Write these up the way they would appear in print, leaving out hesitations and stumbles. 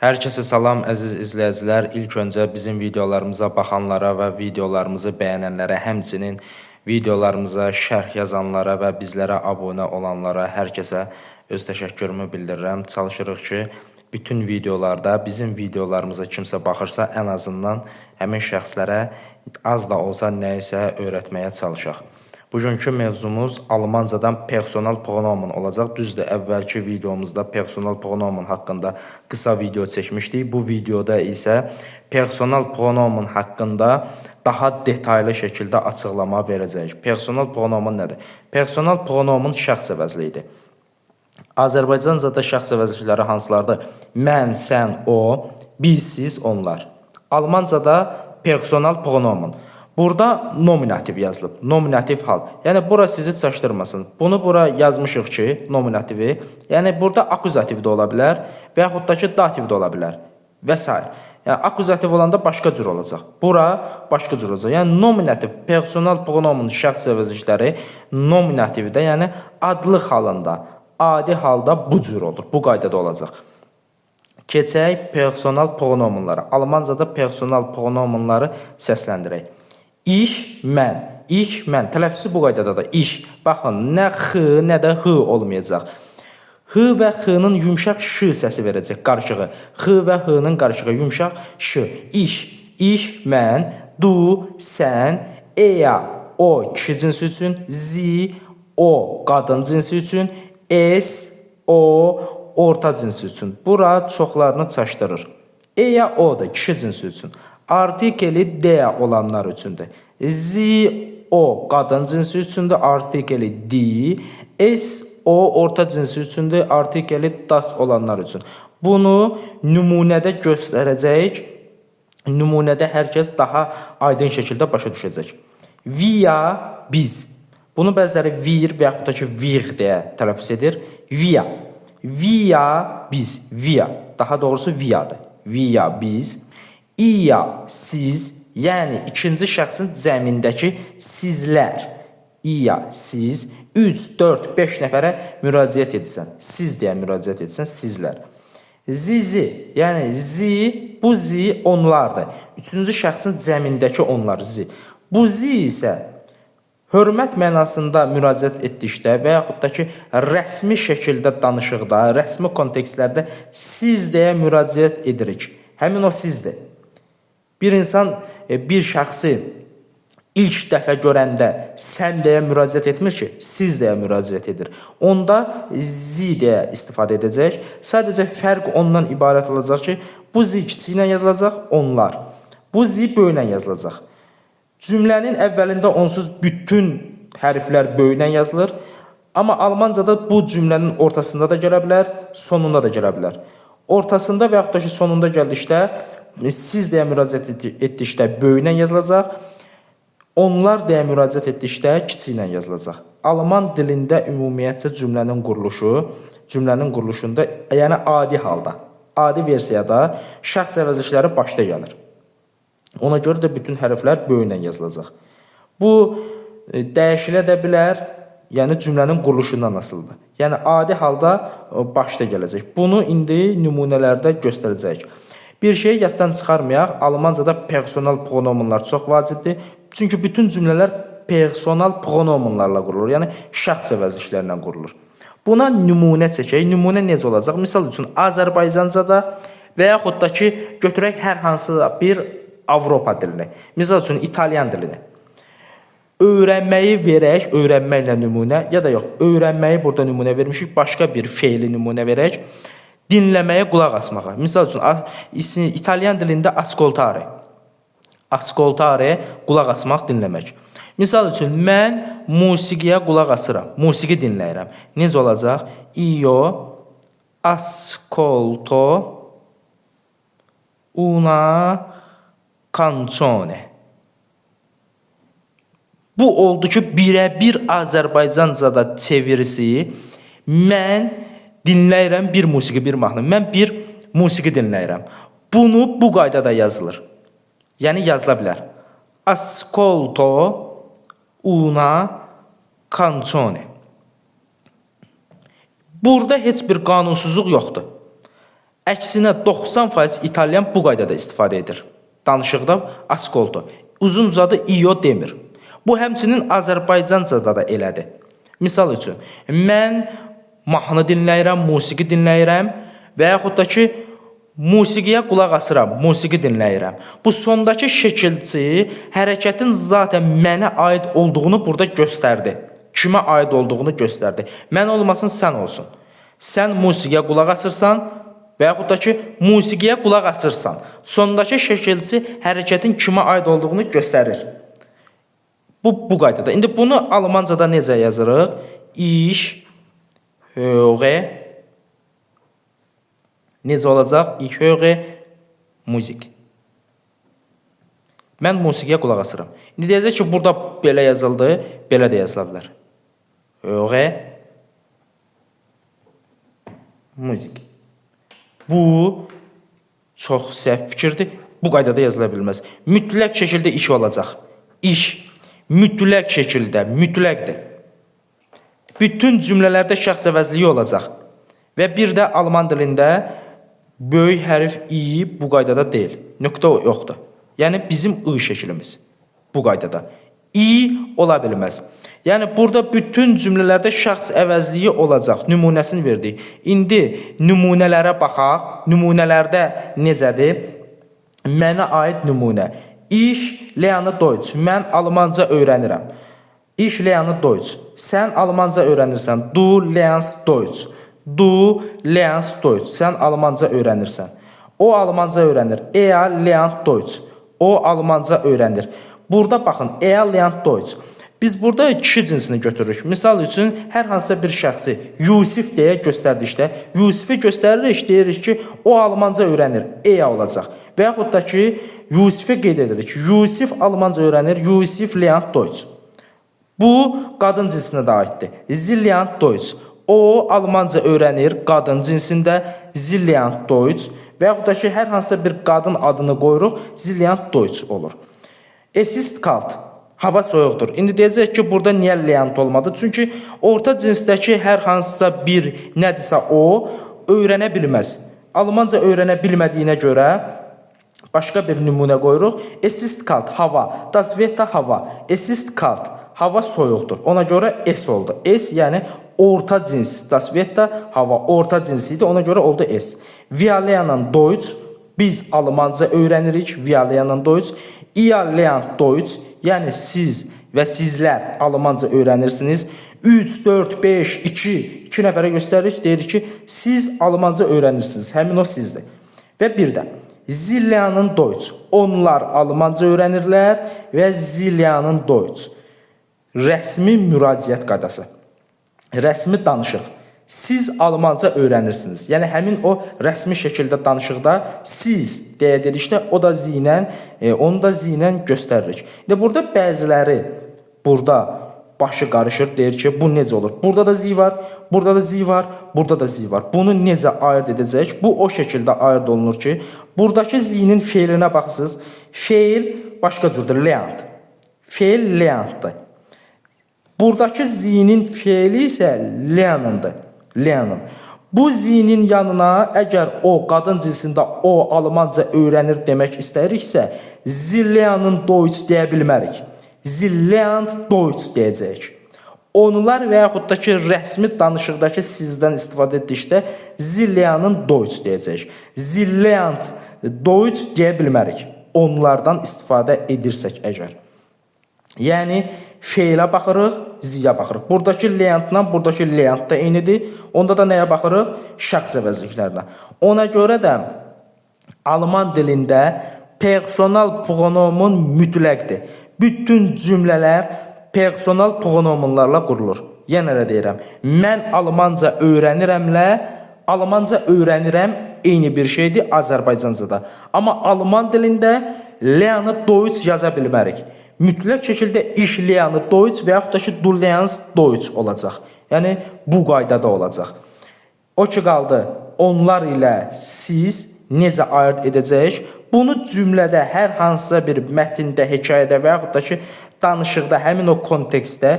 Hər kəsə salam əziz izləyicilər. İlk öncə bizim videolarımıza baxanlara və videolarımızı bəyənənlərə, həmçinin videolarımıza şərh yazanlara və bizlərə abunə olanlara hər kəsə öz təşəkkürümü bildirirəm. Çalışırıq ki, bütün videolarda bizim videolarımıza kimsə baxırsa, ən azından həmin şəxslərə az da olsa nəyisə öyrətməyə çalışaq. Bugünkü mevzumuz Almancadan personal pronomen olacaq. Düzdür, əvvəlki videomuzda personal pronomen haqqında qısa video çəkmişdik. Bu videoda isə personal pronomen haqqında daha detaylı şəkildə açıqlama verəcəyik. Personal pronomen nədir? Personal pronomen şəxs əvəzliyidir. Azərbaycancada şəxs əvəzlikləri hansılardır? Mən, sən, o, biz, siz, onlar. Almancada personal pronomen. Burada nominativ yazılıb, nominativ hal. Yəni, bura sizi çaşdırmasın. Bunu bura yazmışıq ki, nominativi. Yəni, burada akuzativ də ola bilər və yaxud da ki, dativ də ola bilər və s. Yəni, akuzativ olanda başqa cür olacaq. Bura başqa cür olacaq. Yəni, nominativ, personal pronomen şəxs əvəzlikləri nominativdə, yəni adlı halında, adi halda bu cür olur, bu qaydada olacaq. Keçək personal pronomenlara. Almancada personal pronomenları səsləndirək. İş, mən. İş, mən. Tələffüzü bu qaydada da iş. Baxın, nə x, nə də h olmayacaq. H və x-nın yumşaq ş səsi verəcək, qarışığı. X və h-nın qarışığı, yumşaq ş. İş, iş, mən. Du, sən. Eya, o, kişi cinsi üçün. Zi, o, qadın cinsi üçün. Es, o, orta cinsi üçün. Bura çoxlarını çaşdırır. Eya, o da kişi cinsi üçün. Artikeli D olanlar üçündür. Z, o, qadın cinsi üçündür. Artikeli D. S, o, orta cinsi üçündür. Artikeli das olanlar üçün. Bunu nümunədə göstərəcəyik. Nümunədə hər kəs daha aydın şəkildə başa düşəcək. Via, biz. Bunu bəziləri vir və yaxud da ki, vir deyə tələffüz edir. Via. Via, biz. Via. Daha doğrusu viadır. Via, biz. İya, siz, yəni ikinci şəxsin cəmindəki sizlər. İya, siz, 3, 4, 5 nəfərə müraciət etsən. Siz deyə müraciət etsən, sizlər. Zizi, yəni zi, bu zi onlardır. Üçüncü şəxsin cəmindəki onlar, zi. Bu zi isə hörmət mənasında müraciət etdikdə və yaxud da ki, rəsmi şəkildə danışıqda, rəsmi kontekstlərdə siz deyə müraciət edirik. Həmin o sizdir. Bir insan bir şəxsi ilk dəfə görəndə sən deyə müraciət etmir ki, siz deyə müraciət edir. Onda zi deyə istifadə edəcək. Sadəcə fərq ondan ibarət olacaq ki, bu zi kiçiklə yazılacaq, onlar. Bu zi böyüklə yazılacaq. Cümlənin əvvəlində onsuz bütün hərflər böyüklə yazılır. Amma Almancada bu cümlənin ortasında da gələ bilər, sonunda da gələ bilər. Ortasında və yaxud da ki, sonunda gəldikdə siz deyə müraciət etdikdə böyüklə yazılacaq. Onlar deyə müraciət etdikdə kiçiklə yazılacaq. Alman dilində ümumiyyətcə cümlənin quruluşunda, yəni adi halda, adi versiyada şəxs əvəzlikləri başda gəlir. Ona görə də bütün hərflər böyüklə yazılacaq. Bu dəyişilə də bilər, yəni cümlənin quruluşundan asılıdır. Yəni adi halda başda gələcək. Bunu indi nümunələrdə göstərəcəyik. Bir şeyi yaddan çıxarmayaq, Almancada personal pronomenlar çox vacibdir. Çünki bütün cümlələr personal pronomenlarla qurulur, yəni şəxs əvəzliklərlə qurulur. Buna nümunə çəkək. Nümunə necə olacaq? Misal üçün, Azərbaycancada və yaxud da ki, götürək hər hansı bir Avropa dilini. Misal üçün, İtalyan dilini. Öyrənməyi verək, öyrənməklə nümunə, ya da yox, öyrənməyi burada nümunə vermişik, başqa bir feili nümunə verək. Dinləməyə, qulaq asmağa. Misal üçün, İtalyan dilində ascoltare. Ascoltare, qulaq asmaq, dinləmək. Misal üçün, mən musiqiyə qulaq asıram, musiqi dinləyirəm. Necə olacaq? Io ascolto una canzone. Bu oldu ki, birə-bir Azərbaycancada çevirisi mən dinləyirəm bir musiqi, bir mahnı. Mən bir musiqi dinləyirəm. Bunu bu qaydada yazılır. Yəni yazıla bilər. Ascolto una canzone. Burada heç bir qanunsuzluq yoxdur. Əksinə 90% italyan bu qaydada istifadə edir. Danışıqda ascolto. Uzun uzadı io demir. Bu həmçinin Azərbaycancada da elədir. Misal üçün, mən mahnı dinləyirəm, musiqi dinləyirəm və yaxud da ki, musiqiyə qulaq asıram, musiqi dinləyirəm. Bu sondakı şəkilçi hərəkətin zaten mənə aid olduğunu burada göstərdi. Kimə aid olduğunu göstərdi. Mən olmasın, sən olsun. Sən musiqiyə qulaq asırsan və yaxud da ki, musiqiyə qulaq asırsan. Sondakı şəkilçi hərəkətin kimə aid olduğunu göstərir. Bu qaydada. İndi bunu Almancada necə yazırıq? Ich höre. Necə olacaq? Ich höre Musik. Mən musiqiyə qulaq asıram. İndi deyəcək ki, burada belə yazıldı, belə də yazıla bilər. Höre Musik. Bu çox səhv fikirdir. Bu qaydada yazıla bilməz. Mütləq şəkildə iş olacaq. İş mütləq şəkildə, mütləqdir. Bütün cümlələrdə şəxs əvəzliyi olacaq. Və bir də Alman dilində böyük hərf i bu qaydada deyil. Nöqtə yoxdur. Yəni bizim I şəklimiz bu qaydada. I ola bilməz. Yəni burada bütün cümlələrdə şəxs əvəzliyi olacaq. Nümunəsini verdik. İndi nümunələrə baxaq. Nümunələrdə necədir? Mənə aid nümunə. Ich lerne Deutsch. Mən Almanca öyrənirəm. Ich lerne Deutsch. Sən Almanca öyrənirsən. Du lernst Deutsch. Du lernst Deutsch. Sən Almanca öyrənirsən. O Almanca öyrənir. Er lernt Deutsch. O Almanca öyrənir. Burada baxın, er lernt Deutsch. Biz burada kişi cinsini götürürük. Misal üçün, hər hansısa bir şəxsi Yusif deyə göstərdikdə, Yusifi göstəririk, deyirik ki, o Almanca öyrənir. Er olacaq. Və yaxud da ki, Yusifi qeyd edirik. Yusif Almanca öyrənir. Yusif lernt Deutsch. Bu, qadın cinsinə də aiddir. Sie lernt Deutsch. O, Almanca öyrənir. Qadın cinsində Sie lernt Deutsch. Və yaxud da ki, hər hansısa bir qadın adını qoyuruq. Sie lernt Deutsch olur. Es ist kalt. Hava soyuqdur. İndi deyəcək ki, burada niyə lernt olmadı? Çünki orta cinsdəki hər hansısa bir nədirsə o, öyrənə bilməz. Almanca öyrənə bilmədiyinə görə başqa bir nümunə qoyuruq. Es ist kalt, hava. Das Wetter hava. Es ist kalt, hava soyuqdur. Ona görə es oldu. Es yəni orta cins. Das Wetter hava orta cins idi. Ona görə oldu es. Wir lernen Deutsch. Biz Almanca öyrənirik. Wir lernen Deutsch. Ihr lernt Deutsch. Yəni siz və sizlər Almanca öyrənirsiniz. 3, 4, 5, 2 nəfərə göstəririk. Deyirik ki, siz Almanca öyrənirsiniz. Həmin o sizdir. Və bir də Sie lernen Deutsch. Onlar Almanca öyrənirlər və Sie lernen Deutsch. Rəsmi müraciət qaydası. Rəsmi danışıq. Siz Almanca öyrənirsiniz. Yəni həmin o rəsmi şəkildə danışıqda siz deyə dedikdə o da zinlə, onu da zinlə göstəririk. İndi burada bəziləri burada başı qarışır, deyir ki, bu necə olur? Burada da zi var, burada da zi var, burada da zi var. Bunu necə ayırt edəcək? Bu o şəkildə ayırt olunur ki, buradakı zinin feilinə baxsınız. Feil başqa cürdür, lernt. Feil lerntdır. Buradakı zinin feili isə lernındır. Lernen. Bu zinin yanına əgər o qadın cinsində o Almanca öyrənir demək istəyiriksə, Sie lernen Deutsch deyə bilmərik. Sie lernt Deutsch deyəcəyik. Onlar və yaxud da ki, rəsmi danışıqdakı sizdən istifadə etdikdə Sie lernen Deutsch deyəcəyik. Sie lernt Deutsch deyə bilmərik. Onlardan istifadə edirsək əgər. Yəni, feilə baxırıq, ziyə baxırıq. Buradakı lerntla, buradakı lernt da eynidir. Onda da nəyə baxırıq? Şəxs əvəzliklərinə. Ona görə də Alman dilində personal pronomun mütləqdir. Bütün cümlələr personal pronomunlarla qurulur. Yenə də deyirəm, mən Almanca öyrənirəmlə, Almanca öyrənirəm eyni bir şeydir Azərbaycancada. Amma Alman dilində lerne Deutsch yaza bilmərik. Mütləq şəkildə ich lerne Deutsch və yaxud da ki, du lernst Deutsch olacaq. Yəni, bu qaydada olacaq. O ki qaldı, onlar ilə siz necə ayırt edəcəyik? Bunu cümlədə, hər hansısa bir mətndə, hekayədə və yaxud da ki, danışıqda, həmin o kontekstdə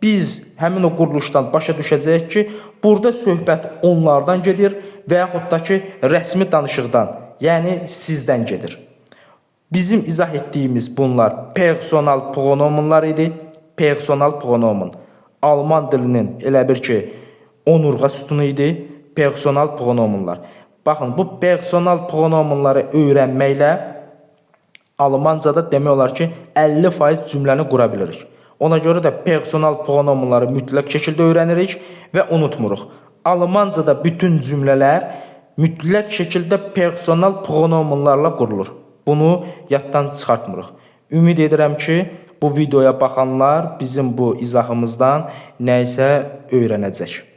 biz həmin o quruluşdan başa düşəcəyik ki, burada söhbət onlardan gedir və yaxud da ki, rəsmi danışıqdan, yəni sizdən gedir. Bizim izah etdiyimiz bunlar personal pronominlar idi. Personal pronomin Alman dilinin elə bir ki, onurğa sütunu idi. Personal pronominlar. Baxın, bu personal pronominları öyrənməklə Almancada demək olar ki, 50% cümləni qura bilirik. Ona görə də personal pronominları mütləq şəkildə öyrənirik və unutmuruq. Almancada bütün cümlələr mütləq şəkildə personal pronominlarla qurulur. Bunu yaddan çıxartmırıq. Ümid edirəm ki, bu videoya baxanlar bizim bu izahımızdan nə isə öyrənəcək.